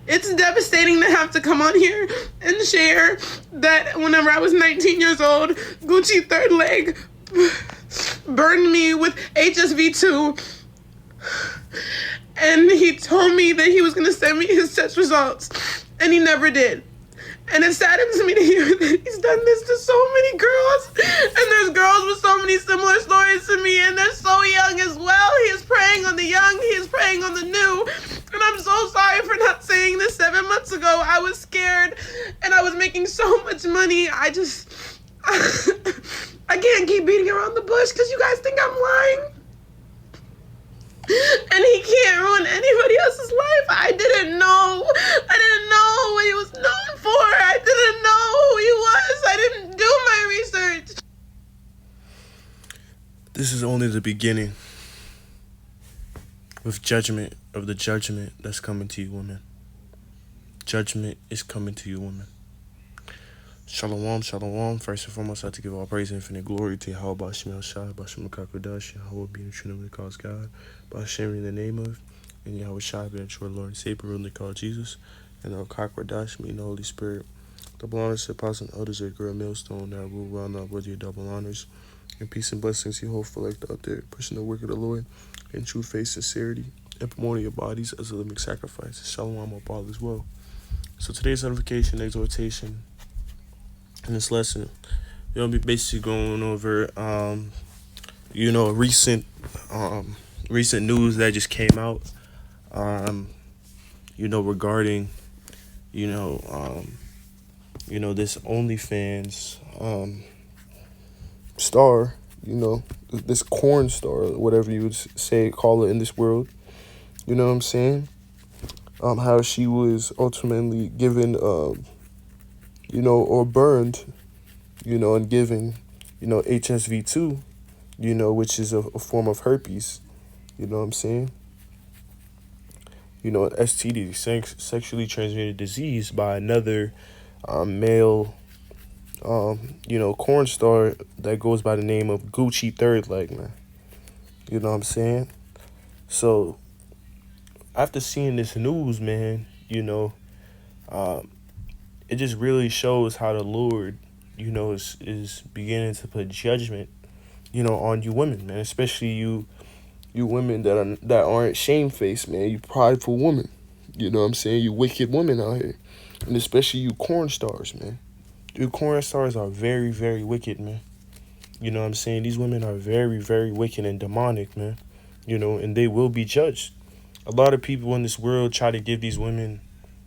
It's devastating to have to come on here and share that whenever I was 19 years old, Gucci third leg burned me with HSV2. And he told me that he was going to send me his test results. And he never did. And it saddens me to hear that he's done this to so many girls. And there's girls with so many similar stories to me. And they're so young as well. He is preying on the young. He is preying on the new. And I'm so sorry for not saying this 7 months ago. I was scared. And I was making so much money. I can't keep beating around the bush because you guys think I'm lying. And he can't ruin anybody else's life. I didn't know what he was known for. I didn't know who he was. I didn't do my research. This is only the beginning with judgment of the judgment that's coming to you, women. Judgment is coming to you, women. Shalom, shalom. First and foremost, I have to give all praise and infinite glory to Yahweh Bashim Shai, Bashim Kakodash, Yahweh being true name calls God, Bashim in the name of, and Yahweh Shai being true Lord and Savior, really called Jesus, and El Kakodash, meaning the Holy Spirit. Double honors to apostles and elders at Great Millstone that rule round up with your double honors. And peace and blessings you hold for out there, pushing the work of the Lord in true faith, sincerity, and promoting your bodies as a living sacrifice. Shalom up all as well. So today's edification, exhortation, in this lesson, we'll be basically going over, recent news that just came out, regarding, this OnlyFans, star, this corn star, whatever you would call it in this world, you know what I'm saying? How she was ultimately given, or burned, and given, HSV2, which is a form of herpes, you know what I'm saying? An STD, sexually transmitted disease, by another male, corn star that goes by the name of Gucci third leg, man. You know what I'm saying? So, after seeing this news, man, it just really shows how the Lord, is beginning to put judgment, on you women, man. Especially you women that aren't shamefaced, man. You prideful women. You know what I'm saying? You wicked women out here. And especially you corn stars, man. You corn stars are very, very wicked, man. You know what I'm saying? These women are very, very wicked and demonic, man. And they will be judged. A lot of people in this world try to give these women,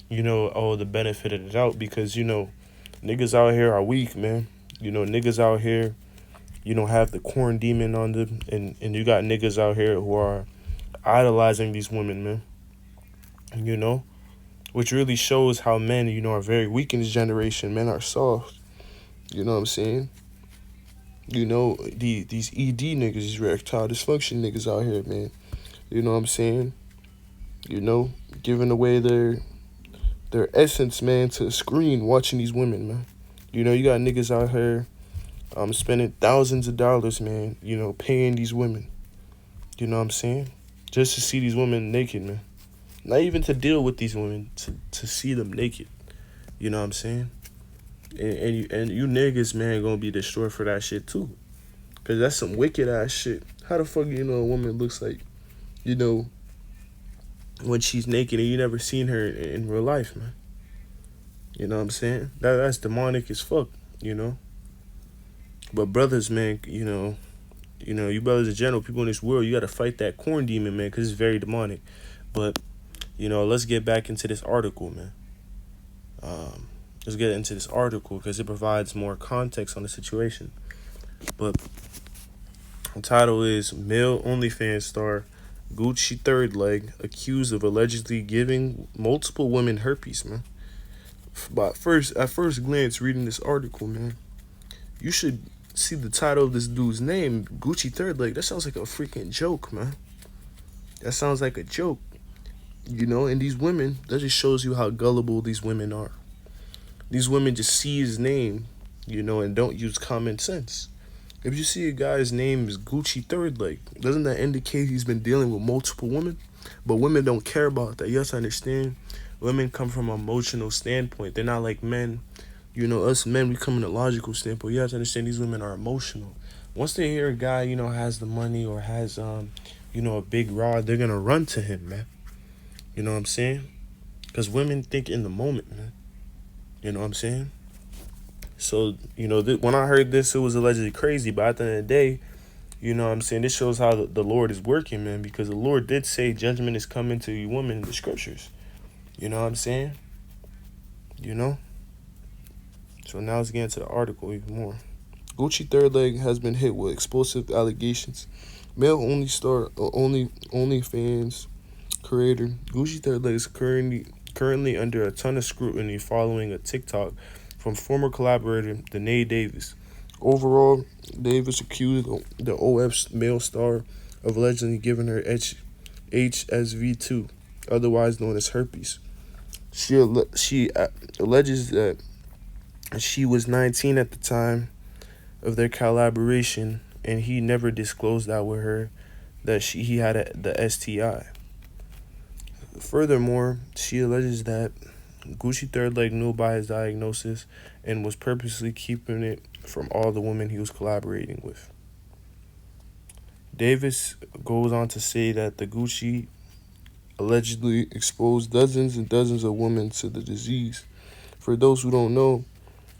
the benefit of the doubt because, niggas out here are weak, man. Niggas out here, have the corn demon on them. And you got niggas out here who are idolizing these women, man. Which really shows how men, are very weak in this generation. Men are soft. You know what I'm saying? These ED niggas, these erectile dysfunction niggas out here, man. You know what I'm saying? Giving away their essence, man, to a screen, watching these women, man. You got niggas out here spending thousands of dollars, man, paying these women. You know what I'm saying? Just to see these women naked, man. Not even to deal with these women, to see them naked. You know what I'm saying? And you niggas, man, gonna be destroyed for that shit, too. Because that's some wicked-ass shit. How the fuck a woman looks like, when she's naked and you never seen her in real life, man? You know what I'm saying? That's demonic as fuck, But brothers, man, you brothers in general, people in this world, you got to fight that corn demon, man, because it's very demonic. But, let's get back into this article, man. Let's get into this article because it provides more context on the situation. But the title is Male OnlyFans Star Gucci third leg accused of allegedly giving multiple women herpes, man. But at first glance, reading this article, man, you should see the title of this dude's name, Gucci third leg. That sounds like a freaking joke, man. That sounds like a joke. And these women, that just shows you how gullible these women are. These women just see his name, and don't use common sense. If you see a guy's name is Gucci third leg, doesn't that indicate he's been dealing with multiple women? But women don't care about that. You have to understand, Women come from an emotional standpoint. They're not like men. Us men, we come in a logical standpoint. You have to understand these women are emotional. Once they hear a guy, has the money or has, a big rod, they're gonna run to him, man. You know what I'm saying? Because women think in the moment, man. You know what I'm saying? So, when I heard this, it was allegedly crazy. But at the end of the day, you know what I'm saying? This shows how the Lord is working, man. Because the Lord did say judgment is coming to you women in the scriptures. You know what I'm saying? You know? So now let's get into the article even more. Gucci third leg has been hit with explosive allegations. Male only star, OnlyFans creator Gucci third leg is currently under a ton of scrutiny following a TikTok from former collaborator Danae Davis. Overall, Davis accused the OF's male star of allegedly giving her HSV2, otherwise known as herpes. She alleges that she was 19 at the time of their collaboration, and he never disclosed that with her that he had the STI. Furthermore, she alleges that Gucci third leg knew about his diagnosis and was purposely keeping it from all the women he was collaborating with. Davis goes on to say that the Gucci allegedly exposed dozens and dozens of women to the disease. For those who don't know,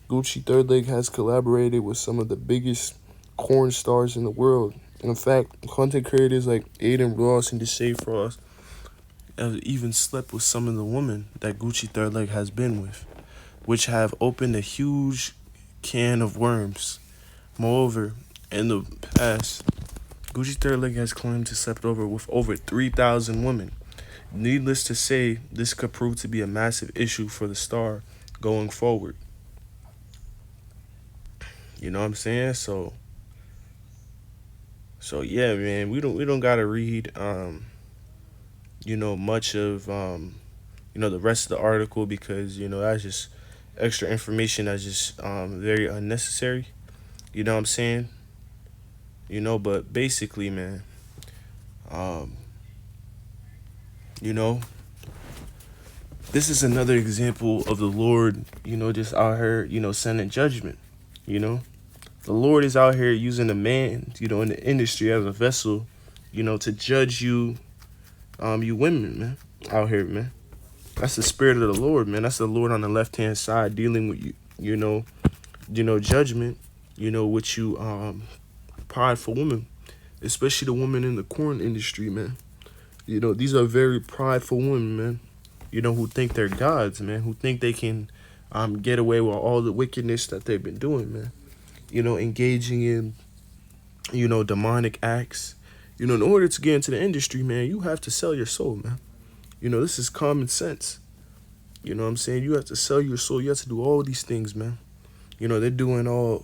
Gucci third leg has collaborated with some of the biggest corn stars in the world. In fact, content creators like Aiden Ross and Deshae Frost have even slept with some of the women that Gucci third leg has been with, which have opened a huge can of worms. Moreover, in the past, Gucci third leg has claimed to slept with over 3,000 women. Needless to say, this could prove to be a massive issue for the star going forward. You know what I'm saying? So yeah, man, we don't gotta read much of the rest of the article, because that's just extra information that's just very unnecessary. You know what I'm saying? But basically, man, um, you know, this is another example of the Lord, just out here, sending judgment. The Lord is out here using a man, in the industry as a vessel, to judge you, you women, man, out here, man. That's the spirit of the Lord, man. That's the Lord on the left-hand side dealing with you, judgment, with you, prideful women, especially the women in the corn industry, man. These are very prideful women, man. Who think they're gods, man. Who think they can get away with all the wickedness that they've been doing, man. Engaging in, demonic acts. In order to get into the industry, man, you have to sell your soul, man. This is common sense. You know what I'm saying? You have to sell your soul. You have to do all these things, man. They're doing all,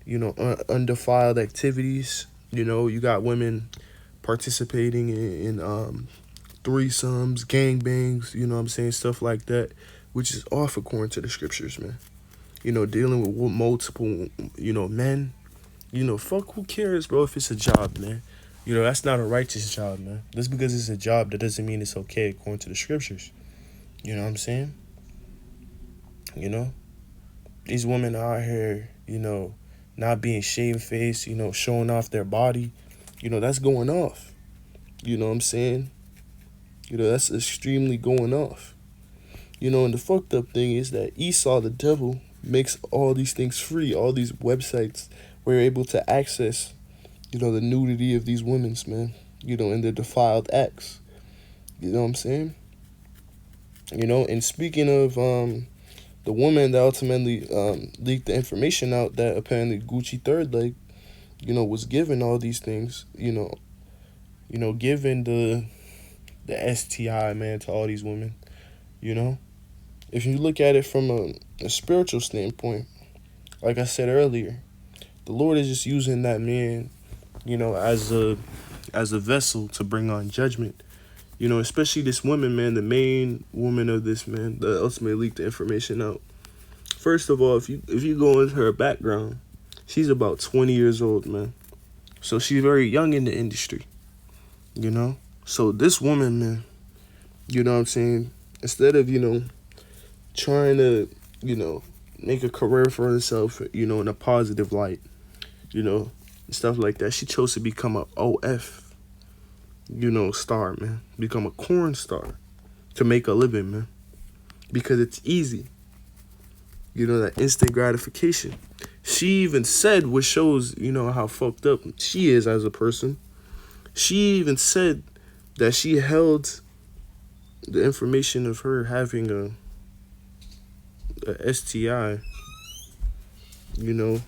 undefiled activities. You got women participating in threesomes, gangbangs, what I'm saying? Stuff like that, which is off according to the scriptures, man. Dealing with multiple, men. Fuck, who cares, bro, if it's a job, man? That's not a righteous job, man. Just because it's a job, that doesn't mean it's okay according to the scriptures. You know what I'm saying? These women are out here, not being shamefaced, showing off their body. That's going off. You know what I'm saying? That's extremely going off. And the fucked up thing is that Esau, the devil, makes all these things free, all these websites where you're able to access, the nudity of these women's, man, and their defiled acts. You know what I'm saying? And speaking of the woman that ultimately leaked the information out that apparently Gucci third leg, was given all these things, given the STI, man, to all these women, If you look at it from a spiritual standpoint, like I said earlier, the Lord is just using that man, as a vessel to bring on judgment. Especially this woman, man, the main woman of this, man, that ultimately leaked the information out. First of all, if you go into her background, she's about 20 years old, man. So she's very young in the industry, So this woman, man, you know what I'm saying? Instead of, trying to, make a career for herself, in a positive light, and stuff like that. She chose to become a OF, star, man. Become a corn star to make a living, man. Because it's easy. That instant gratification. She even said, which shows, how fucked up she is as a person. She even said that she held the information of her having a STI, you know,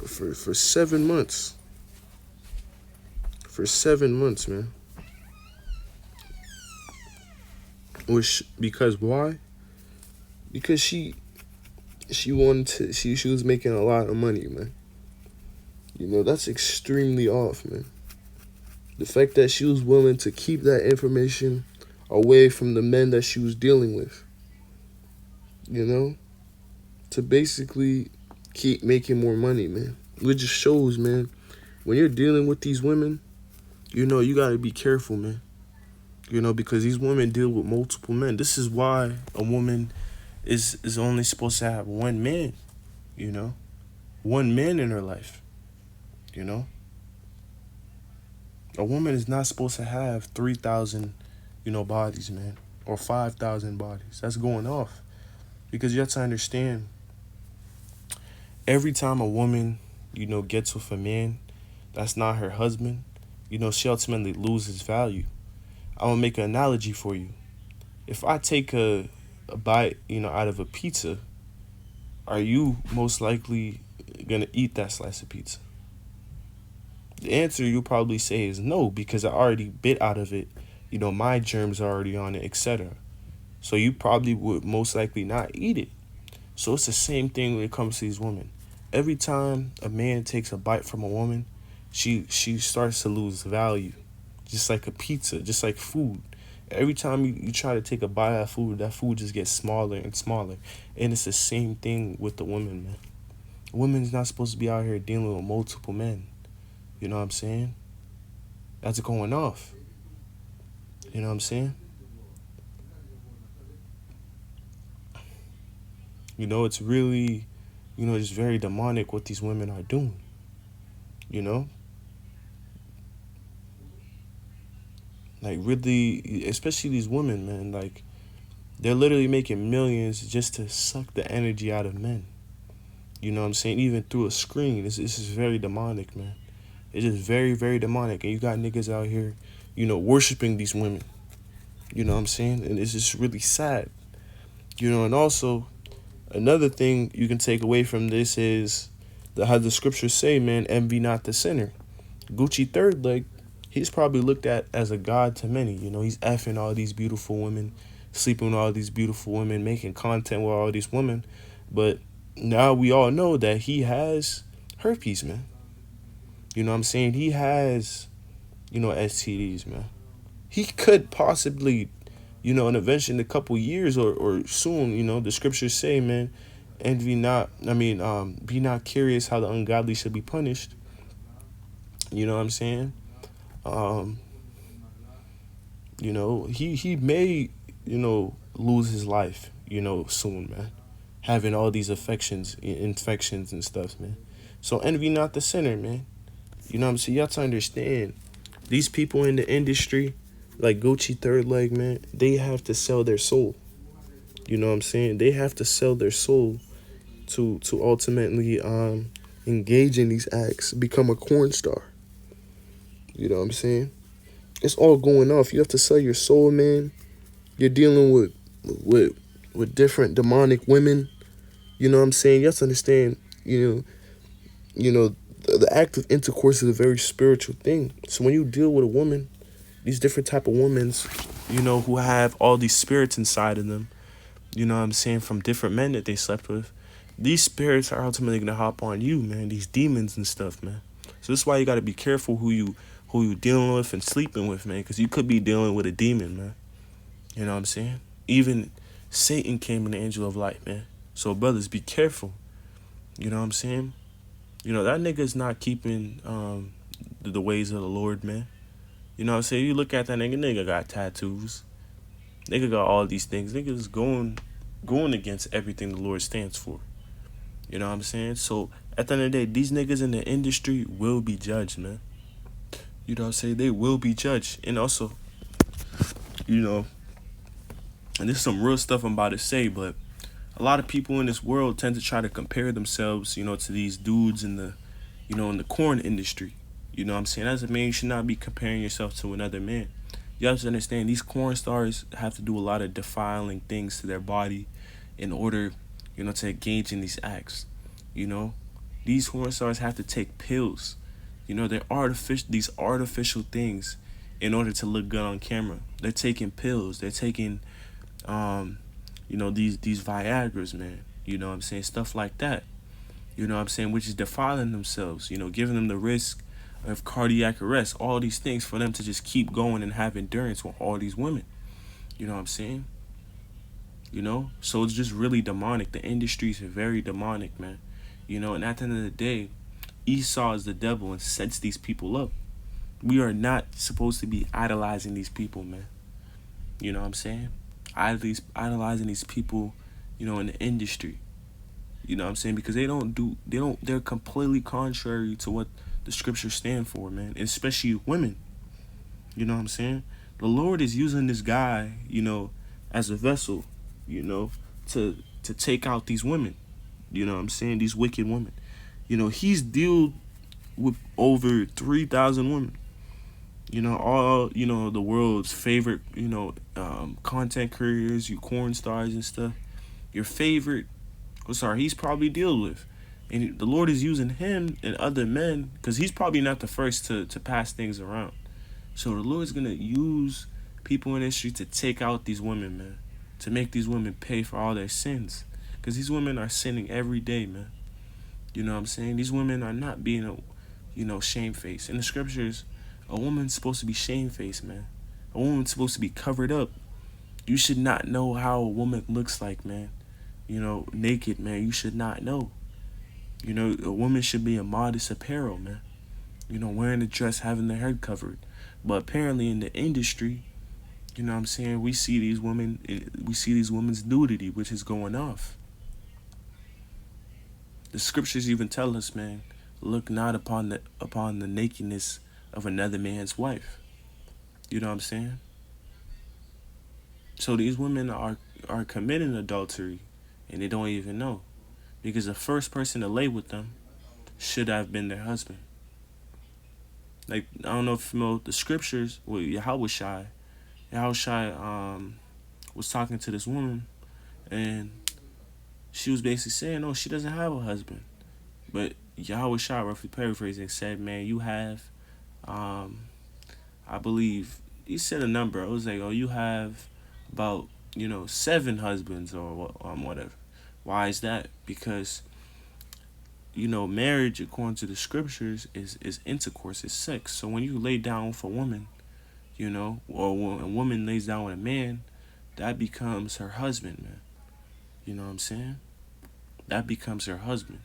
for 7 months. For 7 months, man. Which, because why? Because she wanted to, she was making a lot of money, man. That's extremely off, man. The fact that she was willing to keep that information away from the men that she was dealing with, to basically keep making more money, man. It just shows, man, when you're dealing with these women, you gotta be careful, man. Because these women deal with multiple men. This is why a woman is only supposed to have one man, one man in her life, A woman is not supposed to have 3,000, bodies, man, or 5,000 bodies. That's going off. Because you have to understand, every time a woman, gets with a man that's not her husband, she ultimately loses value. I'm going to make an analogy for you. If I take a bite, out of a pizza, are you most likely going to eat that slice of pizza? The answer you'll probably say is no, because I already bit out of it. My germs are already on it, etc. So you probably would most likely not eat it. So it's the same thing when it comes to these women. Every time a man takes a bite from a woman, she starts to lose value. Just like a pizza, just like food. Every time you try to take a bite of that food just gets smaller and smaller. And it's the same thing with the women, man. A woman's not supposed to be out here dealing with multiple men. You know what I'm saying? That's going off. You know what I'm saying? It's really, it's very demonic what these women are doing. Like, really, especially these women, man, like, they're literally making millions just to suck the energy out of men. You know what I'm saying? Even through a screen. This is very demonic, man. It's just very, very demonic. And you got niggas out here, worshiping these women. You know what I'm saying? And it's just really sad. And also, another thing you can take away from this is how the scriptures say, man, envy not the sinner. Gucci third leg, he's probably looked at as a god to many. He's effing all these beautiful women, sleeping with all these beautiful women, making content with all these women. But now we all know that he has herpes, man. You know what I'm saying? He has, STDs, man. He could possibly, and eventually in a couple years or soon, the scriptures say, man, be not curious how the ungodly should be punished. You know what I'm saying? He may, lose his life, soon, man. Having all these infections and stuff, man. So envy not the sinner, man. You know what I'm saying? You have to understand, these people in the industry, like Gucci third leg, man, they have to sell their soul. You know what I'm saying? They have to sell their soul to ultimately engage in these acts, become a corn star. You know what I'm saying? It's all going off. You have to sell your soul, man. You're dealing with different demonic women. You know what I'm saying? You have to understand, the act of intercourse is a very spiritual thing. So when you deal with a woman, these different type of women, who have all these spirits inside of them, you know what I'm saying, from different men that they slept with, these spirits are ultimately gonna hop on you, man. These demons and stuff, man. So this is why you gotta be careful who you dealing with and sleeping with, man, because you could be dealing with a demon, man. You know what I'm saying? Even Satan came in the angel of light, man. So brothers, be careful. You know what I'm saying? That nigga's not keeping the ways of the Lord, man. You know what I'm saying? You look at that nigga got tattoos. Nigga got all these things. Niggas going against everything the Lord stands for. You know what I'm saying? So at the end of the day, these niggas in the industry will be judged, man. You know what I'm saying? They will be judged. And also, you know, and this is some real stuff I'm about to say, but a lot of people in this world tend to try to compare themselves, to these dudes in the, in the corn industry. You know what I'm saying? As a man, you should not be comparing yourself to another man. You have to understand these corn stars have to do a lot of defiling things to their body in order, to engage in these acts. You know, these corn stars have to take pills. They're artificial. These artificial things in order to look good on camera. They're taking pills. They're taking, these Viagra's, man. You know what I'm saying? Stuff like that. You know what I'm saying? Which is defiling themselves. Giving them the risk of cardiac arrest. All these things for them to just keep going and have endurance with all these women. You know what I'm saying? So it's just really demonic. The industry is very demonic, man. And at the end of the day, Esau is the devil and sets these people up. We are not supposed to be idolizing these people, man. You know what I'm saying? Idolizing these people, in the industry. You know what I'm saying? Because they're completely contrary to what the scriptures stand for, man. And especially women. You know what I'm saying? The Lord is using this guy, as a vessel, to take out these women. You know what I'm saying? These wicked women. He's dealt with over 3,000 women. All, the world's favorite, content creators, you corn stars and stuff. Your favorite, he's probably dealt with. And the Lord is using him and other men, because he's probably not the first to pass things around. So the Lord's going to use people in the street to take out these women, man. To make these women pay for all their sins. Because these women are sinning every day, man. You know what I'm saying? These women are not being, shamefaced. In the scriptures, a woman's supposed to be shamefaced, man. A woman's supposed to be covered up. You should not know how a woman looks like, man. Naked, man. You should not know. A woman should be in modest apparel, man. Wearing a dress, having their head covered. But apparently in the industry, you know what I'm saying, we see these women's nudity, which is going off. The scriptures even tell us, man, look not upon the nakedness of another man's wife. You know what I'm saying? So these women are committing adultery, and they don't even know. Because the first person to lay with them should have been their husband. Like, I don't know if you know the scriptures with Yahushua. Yahushua was talking to this woman, and she was basically saying, no, she doesn't have a husband. But Yahushua, roughly paraphrasing, said, man, you have, I believe, he said a number. I was like, oh, you have about, 7 husbands or whatever. Why is that? Because, marriage, according to the scriptures, is intercourse, is sex. So when you lay down with a woman, or when a woman lays down with a man, that becomes her husband, man. You know what I'm saying? That becomes her husband.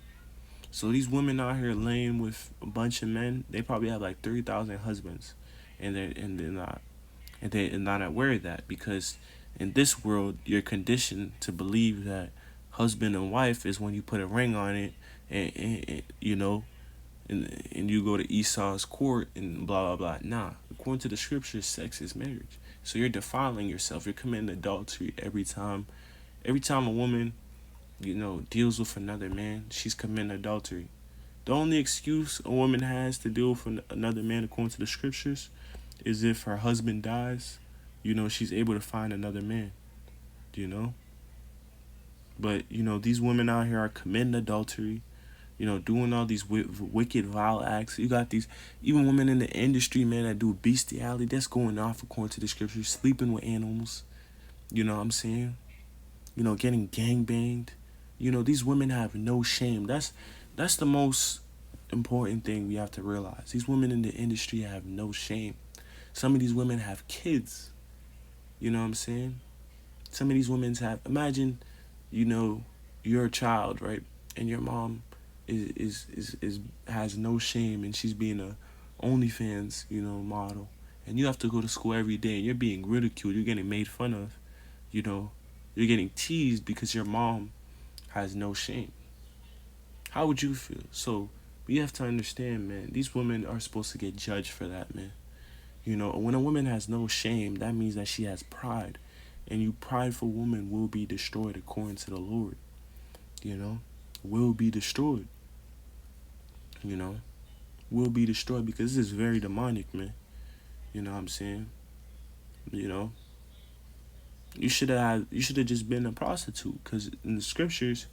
So these women out here laying with a bunch of men, they probably have like 3,000 husbands, and they're not aware of that, because in this world you're conditioned to believe that husband and wife is when you put a ring on it, and you go to Esau's court and blah blah blah. Nah, according to the scriptures, sex is marriage. So you're defiling yourself. You're committing adultery every time. Every time a woman, deals with another man, she's committing adultery. The only excuse a woman has to deal with another man, according to the scriptures, is if her husband dies. She's able to find another man. But these women out here are committing adultery. Doing all these wicked, vile acts. You got these, even women in the industry, man, that do bestiality. That's going off according to the scriptures. Sleeping with animals. You know what I'm saying? Getting gangbanged. These women have no shame. That's the most important thing we have to realize. These women in the industry have no shame. Some of these women have kids. You know what I'm saying? Some of these women have, imagine, you're a child, right? And your mom is has no shame, and she's being a OnlyFans, model. And you have to go to school every day, and you're being ridiculed, you're getting made fun of. You know, you're getting teased because your mom has no shame. How would you feel? So we have to understand, man, these women are supposed to get judged for that, man. You know, when a woman has no shame, that means that she has pride. And you prideful woman will be destroyed according to the Lord. You know? Will be destroyed. You know? Will be destroyed because this is very demonic, man. You know what I'm saying? You know? You should have just been a prostitute. Cause in the scriptures,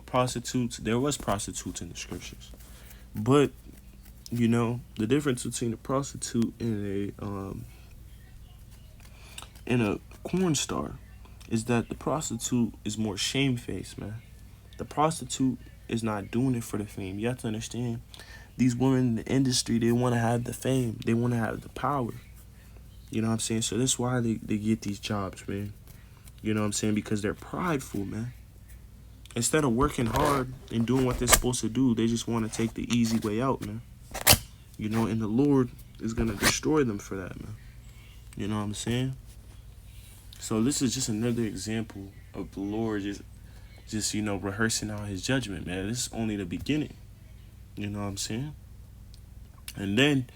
prostitutes, there was prostitutes in the scriptures. But, the difference between a prostitute and a corn star is that the prostitute is more shamefaced, man. The prostitute is not doing it for the fame. You have to understand, these women in the industry, they want to have the fame. They want to have the power. You know what I'm saying? So that's why they get these jobs, man. You know what I'm saying? Because they're prideful, man. Instead of working hard and doing what they're supposed to do, they just want to take the easy way out, man. And the Lord is going to destroy them for that, man. You know what I'm saying? So this is just another example of the Lord just rehearsing out his judgment, man. This is only the beginning. You know what I'm saying? And then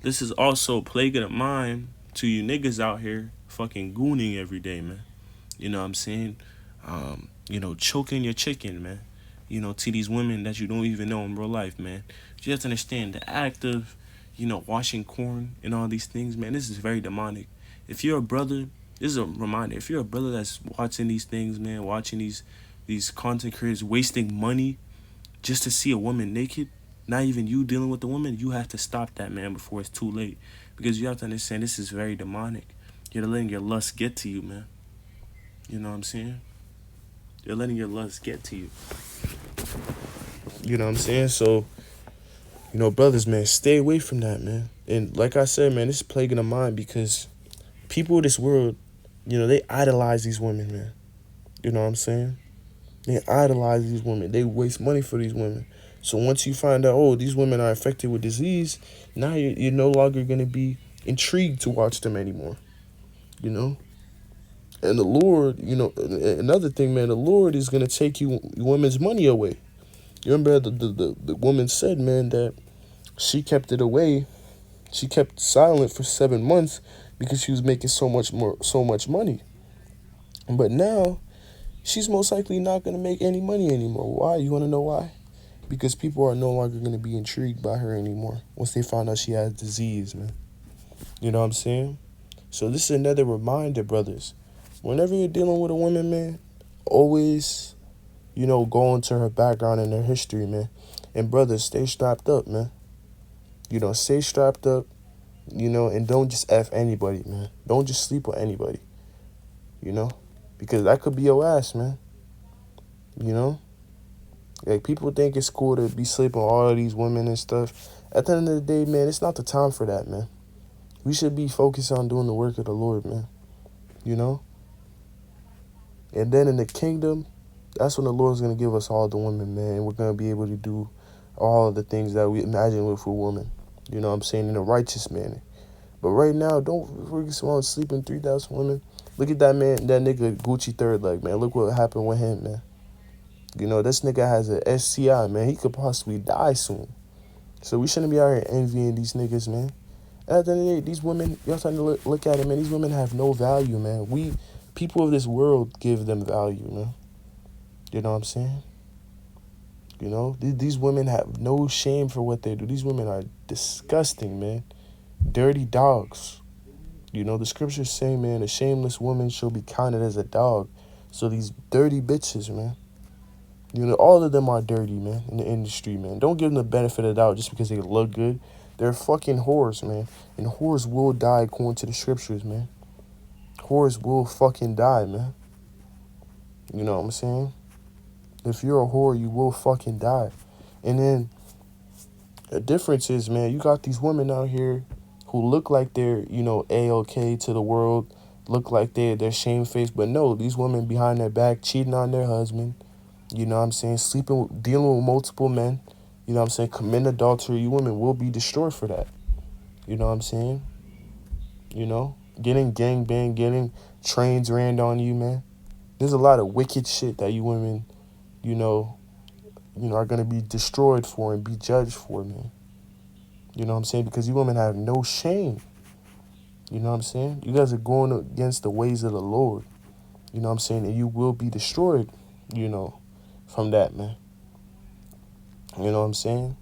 this is also a plague of the mind to you niggas out here fucking gooning every day, man. You know what I'm saying? Choking your chicken, man. To these women that you don't even know in real life, man. You have to understand the act of, washing corn and all these things, man. This is very demonic. If you're a brother, this is a reminder. If you're a brother that's watching these things, man, watching these content creators wasting money just to see a woman naked, not even you dealing with the woman, you have to stop that, man, before it's too late. Because you have to understand this is very demonic. You're letting your lust get to you, man. You know what I'm saying? You're letting your lust get to you. You know what I'm saying? So, brothers, man, stay away from that, man. And like I said, man, this is plaguing the mind because people of this world, they idolize these women, man. You know what I'm saying? They idolize these women. They waste money for these women. So once you find out, oh, these women are affected with disease, now you're no longer going to be intrigued to watch them anymore. And the Lord, another thing, man, the Lord is going to take you women's money away. You remember the woman said, man, that she kept it away. She kept silent for 7 months because she was making so much money. But now she's most likely not going to make any money anymore. Why? You want to know why? Because people are no longer going to be intrigued by her anymore once they find out she has disease, man. You know what I'm saying? So this is another reminder, brothers. Whenever you're dealing with a woman, man, always, go into her background and her history, man. And brothers, stay strapped up, man. Stay strapped up, and don't just F anybody, man. Don't just sleep with anybody, because that could be your ass, man. Like, people think it's cool to be sleeping with all of these women and stuff. At the end of the day, man, it's not the time for that, man. We should be focused on doing the work of the Lord, man. And then in the kingdom, that's when the Lord's going to give us all the women, man. And we're going to be able to do all of the things that we imagine with a woman. You know what I'm saying? In a righteous manner. But right now, don't focus on sleeping 3,000 women. Look at that man, that nigga Gucci third leg, man. Look what happened with him, man. This nigga has an STI, man. He could possibly die soon. So we shouldn't be out here envying these niggas, man. At the end of the day, these women, you have to look at it, man. These women have no value, man. People of this world give them value, man. You know what I'm saying? These women have no shame for what they do. These women are disgusting, man. Dirty dogs. The scriptures say, man, a shameless woman shall be counted as a dog. So these dirty bitches, man. All of them are dirty, man, in the industry, man. Don't give them the benefit of the doubt just because they look good. They're fucking whores, man. And whores will die according to the scriptures, man. Whores will fucking die, man. You know what I'm saying? If you're a whore, you will fucking die. And then the difference is, man, you got these women out here who look like they're, A-OK to the world, look like they're shamefaced. But no, these women behind their back cheating on their husband. You know what I'm saying? Dealing with multiple men. You know what I'm saying? Committing adultery. You women will be destroyed for that. You know what I'm saying? Getting gangbanged, getting trains ran on you, man. There's a lot of wicked shit that you women, you know, are gonna be destroyed for and be judged for, man. You know what I'm saying? Because you women have no shame. You know what I'm saying? You guys are going against the ways of the Lord. You know what I'm saying? And you will be destroyed, from that, man. You know what I'm saying?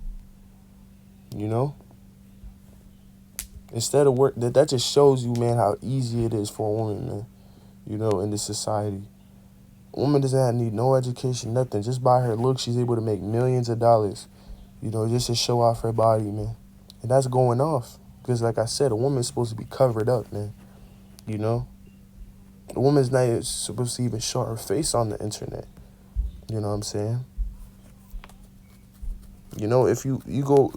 You know? Instead of work, that just shows you, man, how easy it is for a woman, man. In this society. A woman doesn't need no education, nothing. Just by her look, she's able to make millions of dollars, just to show off her body, man. And that's going off. Because, like I said, a woman's supposed to be covered up, man. A woman's not even supposed to even show her face on the internet. You know what I'm saying? If you go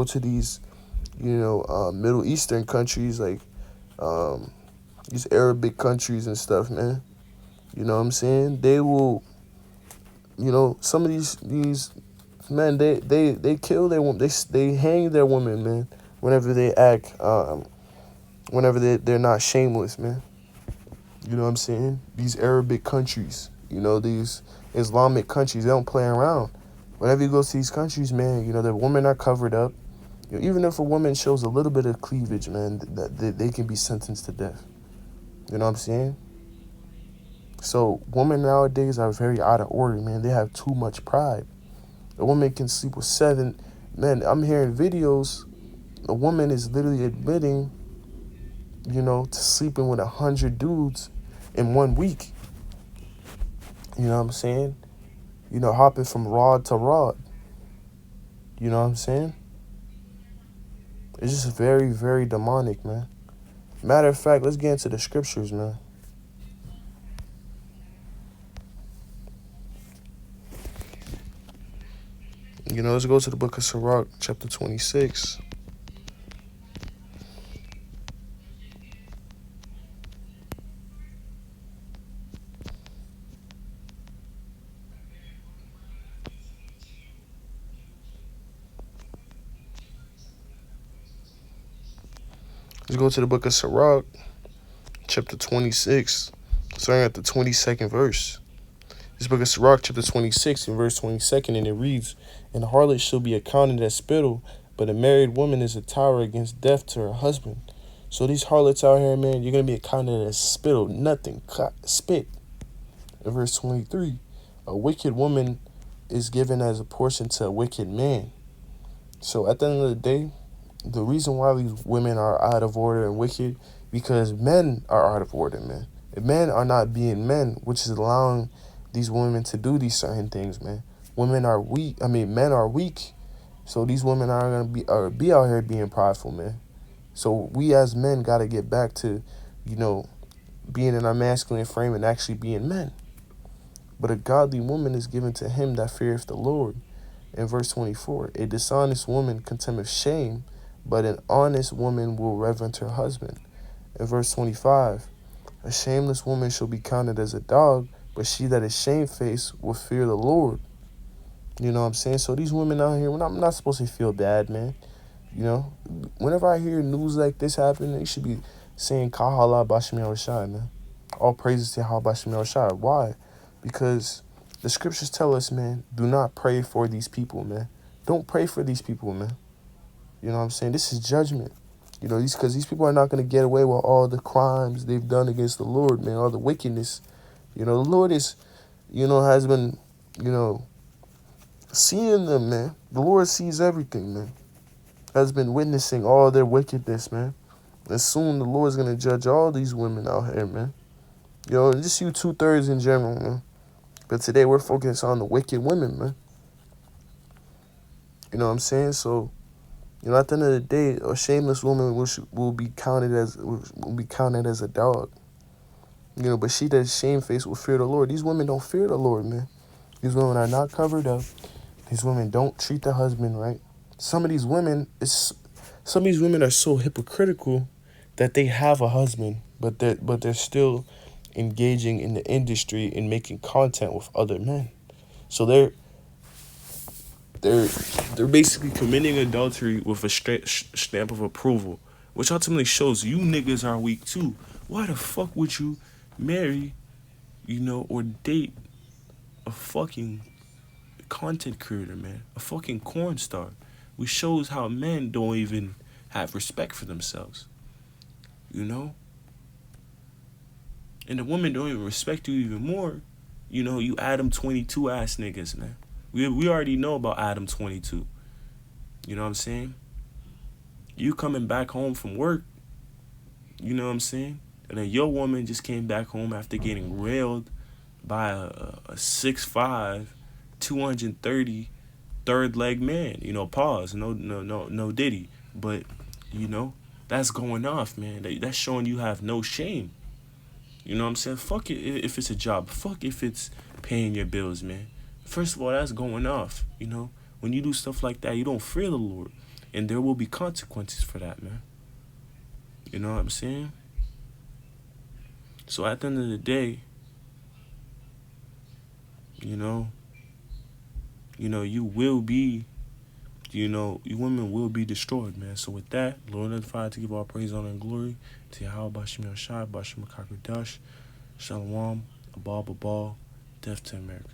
to these, Middle Eastern countries, like these Arabic countries and stuff, man. You know what I'm saying? They will, some of these men, they kill their women, they hang their women, man, whenever they act, whenever they're not shameless, man. You know what I'm saying? These Arabic countries, these Islamic countries, they don't play around. Whenever you go to these countries, man, the women are covered up. Even if a woman shows a little bit of cleavage, man, that they can be sentenced to death. You know what I'm saying? So women nowadays are very out of order, man. They have too much pride. A woman can sleep with 7 men. I'm hearing videos. A woman is literally admitting, to sleeping with 100 dudes in 1 week. You know what I'm saying? Hopping from rod to rod. You know what I'm saying? It's just very, very demonic, man. Matter of fact, let's get into the scriptures, man. Let's go to the book of Sirach, chapter 26. Let's go to the book of Sirach, chapter 26, starting at the 22nd verse. This book of Sirach, chapter 26, and verse 22nd, and it reads, "And the harlot shall be accounted as spittle, but a married woman is a tower against death to her husband." So these harlots out here, man, you're going to be accounted as spittle, nothing, spit. In verse 23, a wicked woman is given as a portion to a wicked man. So at the end of the day, the reason why these women are out of order and wicked, because men are out of order, man. Men are not being men, which is allowing these women to do these certain things, man. Men are weak. So these women are gonna be out here being prideful, man. So we as men gotta get back to, being in our masculine frame and actually being men. But a godly woman is given to him that feareth the Lord. In verse 24, a dishonest woman contemneth shame, but an honest woman will reverence her husband. In verse 25, a shameless woman shall be counted as a dog, but she that is shamefaced will fear the Lord. You know what I'm saying? So these women out here, I'm not supposed to feel bad, man. Whenever I hear news like this happen, they should be saying Kahala Bashmi al-Shai, man. All praises to Yahweh Bashmi al-Shai. Why? Because the scriptures tell us, man, do not pray for these people, man. Don't pray for these people, man. You know what I'm saying? This is judgment. Because these people are not going to get away with all the crimes they've done against the Lord, man, all the wickedness. The Lord is, has been, seeing them, man. The Lord sees everything, man. Has been witnessing all their wickedness, man. And soon the Lord's going to judge all these women out here, man. Just you 2/3 in general, man. But today we're focused on the wicked women, man. You know what I'm saying? So, at the end of the day, a shameless woman will be counted as a dog. But she that is shamefaced will fear the Lord. These women don't fear the Lord, man. These women are not covered up. These women don't treat their husband right. Some of these women are so hypocritical that they have a husband, but they're still engaging in the industry and making content with other men. So they're basically committing adultery with a stamp of approval, which ultimately shows you niggas are weak too. Why the fuck would you marry, or date a fucking content creator, man? A fucking corn star. Which shows how men don't even have respect for themselves, you know? And the women don't even respect you even more. You Adam 22 ass niggas, man. We already know about Adam 22. You know what I'm saying? You coming back home from work, you know what I'm saying? And then your woman just came back home after getting railed by a 6'5", 230 third leg man. Pause. No diddy. But, that's going off, man. That's showing you have no shame. You know what I'm saying? Fuck it if it's a job. Fuck if it's paying your bills, man. First of all, that's going off, When you do stuff like that, you don't fear the Lord. And there will be consequences for that, man. You know what I'm saying? So at the end of the day, you will be, you women will be destroyed, man. So with that, Lord notified to give all praise, honor, and glory to Yahweh Bashim Yashai, Bashim Kakadash, Shalom, Abal Babal, death to America.